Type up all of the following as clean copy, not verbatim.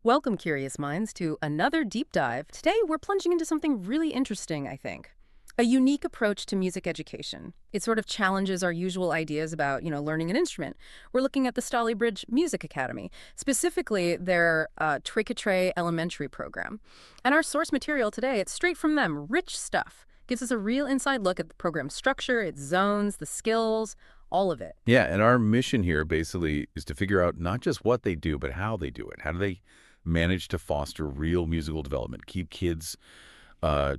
Welcome, curious minds, to another deep dive. Today, we're plunging into something really interesting, I think. A unique approach to music education. It sort of challenges our usual ideas about, learning an instrument. We're looking at the Stalybridge Music Academy, specifically their Triquetrae elementary program. And our source material today, it's straight from them, rich stuff. Gives us a real inside look at the program structure, its zones, the skills, all of it. Yeah, and our mission here basically is to figure out not just what they do, but how they do it. How do they manage to foster real musical development, keep kids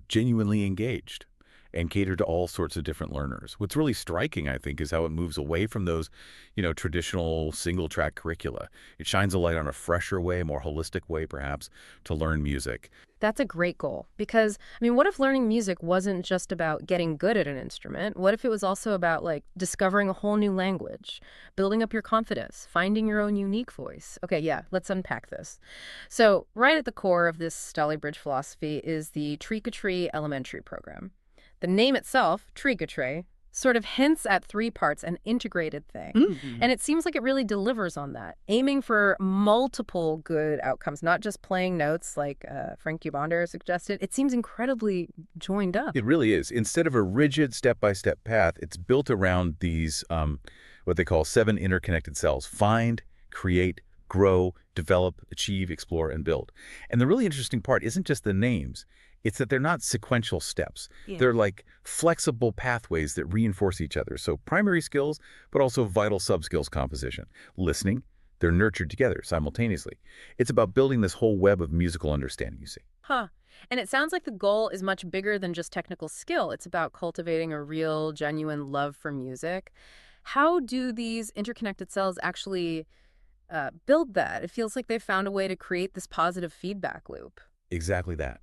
genuinely engaged, and cater to all sorts of different learners? What's really striking, I think, is how it moves away from those, traditional single-track curricula. It shines a light on a fresher way, a more holistic way, perhaps, to learn music. That's a great goal because, what if learning music wasn't just about getting good at an instrument? What if it was also about, discovering a whole new language, building up your confidence, finding your own unique voice? Okay, yeah, let's unpack this. So, right at the core of this Stalybridge philosophy is the Triquetrae elementary program. The name itself, Triquetrae, sort of hints at three parts, an integrated thing. And it seems like it really delivers on that, aiming for multiple good outcomes, not just playing notes like Frank Bonder suggested. It seems incredibly joined up. It really is. Instead of a rigid step-by-step path, it's built around these, what they call 7 interconnected cells: find, create, grow, develop, achieve, explore, and build. And the really interesting part isn't just the names. It's that they're not sequential steps. Yeah. They're like flexible pathways that reinforce each other. So primary skills, but also vital sub-skills composition. Listening, they're nurtured together simultaneously. It's about building this whole web of musical understanding, you see. Huh. And it sounds like the goal is much bigger than just technical skill. It's about cultivating a real, genuine love for music. How do these interconnected cells actually build that? It feels like they've found a way to create this positive feedback loop. Exactly that.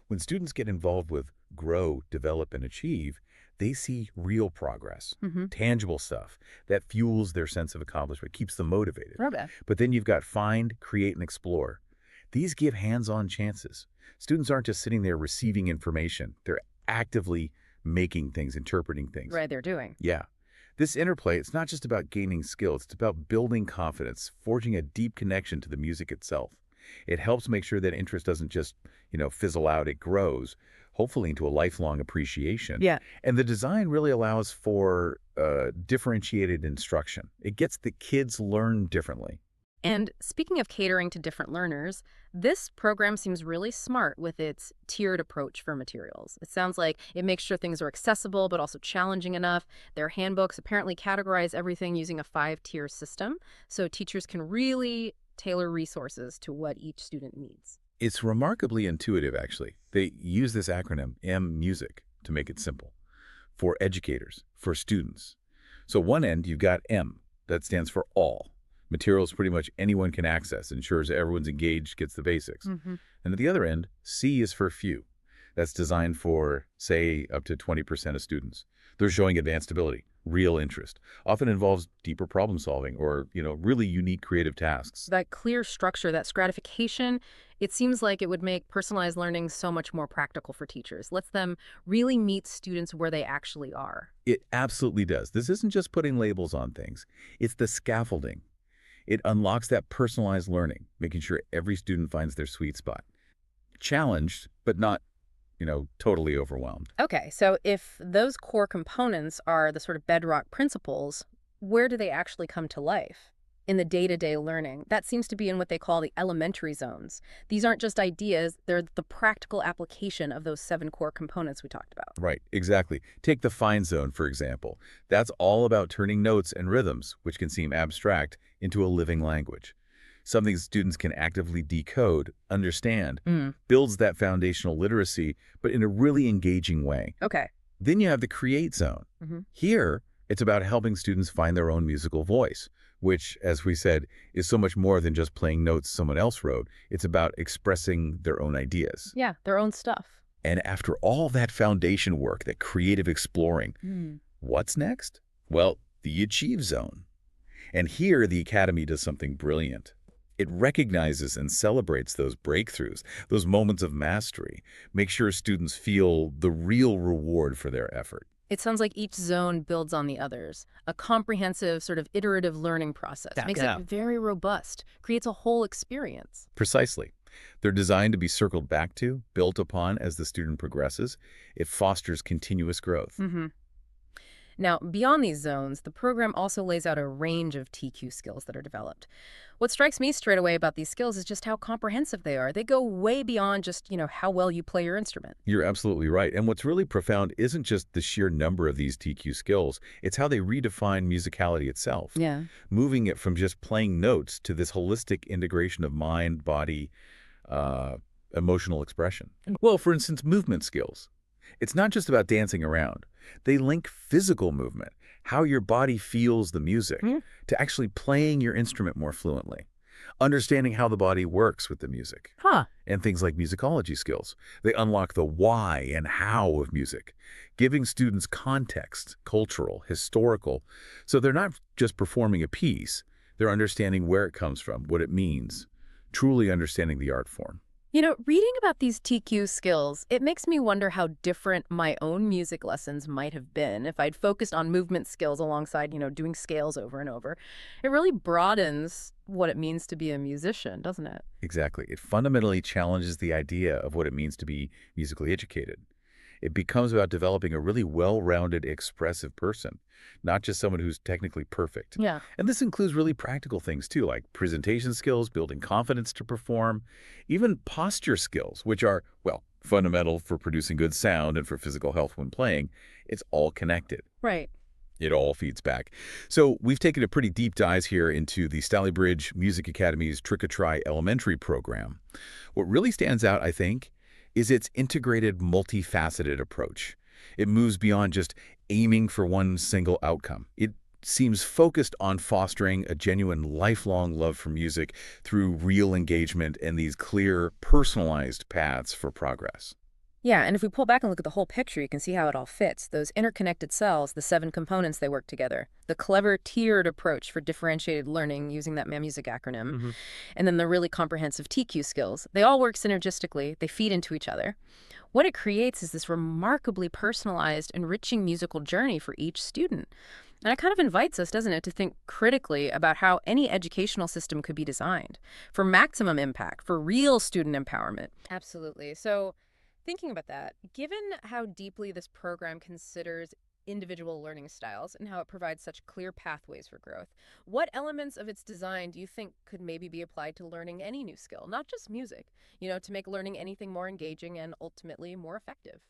When students get involved with grow, develop, and achieve, they see real progress, tangible stuff that fuels their sense of accomplishment, keeps them motivated. Robert. But then you've got find, create, and explore. These give hands-on chances. Students aren't just sitting there receiving information. They're actively making things, interpreting things. Right, they're doing. Yeah. This interplay, it's not just about gaining skills. It's about building confidence, forging a deep connection to the music itself. It helps make sure that interest doesn't just, fizzle out. It grows, hopefully into a lifelong appreciation. Yeah. And the design really allows for differentiated instruction. It gets the kids learn differently. And speaking of catering to different learners, this program seems really smart with its tiered approach for materials. It sounds like it makes sure things are accessible but also challenging enough. Their handbooks apparently categorize everything using a 5-tier system, so teachers can really tailor resources to what each student needs. It's remarkably intuitive, actually. They use this acronym, M-Music, to make it simple. For educators, for students. So one end, you've got M. That stands for all. Materials pretty much anyone can access, ensures everyone's engaged, gets the basics. And at the other end, C is for few. That's designed for, say, up to 20% of students. They're showing advanced ability, real interest. Often involves deeper problem solving or, really unique creative tasks. That clear structure, that stratification, it seems like it would make personalized learning so much more practical for teachers. Lets them really meet students where they actually are. It absolutely does. This isn't just putting labels on things. It's the scaffolding. It unlocks that personalized learning, making sure every student finds their sweet spot. Challenged, but not, totally overwhelmed. Okay, so if those core components are the sort of bedrock principles, where do they actually come to life? In the day-to-day learning, that seems to be in what they call the elementary zones. These aren't just ideas, they're the practical application of those 7 core components we talked about. Right, exactly. Take the find zone, for example. That's all about turning notes and rhythms, which can seem abstract, into a living language. Something students can actively decode, understand, builds that foundational literacy, but in a really engaging way. Okay. Then you have the create zone. Here, it's about helping students find their own musical voice, which, as we said, is so much more than just playing notes someone else wrote. It's about expressing their own ideas. Yeah, their own stuff. And after all that foundation work, that creative exploring, what's next? Well, the achieve zone. And here, the Academy does something brilliant. It recognizes and celebrates those breakthroughs, those moments of mastery, make sure students feel the real reward for their effort. It sounds like each zone builds on the others. A comprehensive, sort of iterative learning process Yeah. makes it Yeah. very robust, creates a whole experience. Precisely. They're designed to be circled back to, built upon as the student progresses. It fosters continuous growth. Hmm. Now, beyond these zones, the program also lays out a range of TQ skills that are developed. What strikes me straight away about these skills is just how comprehensive they are. They go way beyond just, how well you play your instrument. You're absolutely right. And what's really profound isn't just the sheer number of these TQ skills, it's how they redefine musicality itself, Yeah. moving it from just playing notes to this holistic integration of mind, body, uh, emotional expression. Well, for instance, movement skills. It's not just about dancing around. They link physical movement, how your body feels the music, Hmm. to actually playing your instrument more fluently, understanding how the body works with the music, Huh. and things like musicology skills. They unlock the why and how of music, giving students context, cultural, historical, so they're not just performing a piece, they're understanding where it comes from, what it means, truly understanding the art form. Reading about these TQ skills, it makes me wonder how different my own music lessons might have been if I'd focused on movement skills alongside, doing scales over and over. It really broadens what it means to be a musician, doesn't it? Exactly. It fundamentally challenges the idea of what it means to be musically educated. It becomes about developing a really well-rounded, expressive person, not just someone who's technically perfect. Yeah. And this includes really practical things too, like presentation skills, building confidence to perform, even posture skills, which are, well, fundamental for producing good sound and for physical health when playing. It's all connected. Right. It all feeds back. So we've taken a pretty deep dive here into the Stalybridge Music Academy's Triquetrae Elementary program. What really stands out, I think, is its integrated, multifaceted approach. It moves beyond just aiming for one single outcome. It seems focused on fostering a genuine lifelong love for music through real engagement and these clear, personalized paths for progress. Yeah, and if we pull back and look at the whole picture, you can see how it all fits. Those interconnected cells, the 7 components they work together, the clever tiered approach for differentiated learning using that music acronym, and then the really comprehensive TQ skills. They all work synergistically, they feed into each other. What it creates is this remarkably personalized, enriching musical journey for each student. And it kind of invites us, doesn't it, to think critically about how any educational system could be designed for maximum impact, for real student empowerment. Absolutely. So, thinking about that, given how deeply this program considers individual learning styles and how it provides such clear pathways for growth, what elements of its design do you think could maybe be applied to learning any new skill, not just music, to make learning anything more engaging and ultimately more effective?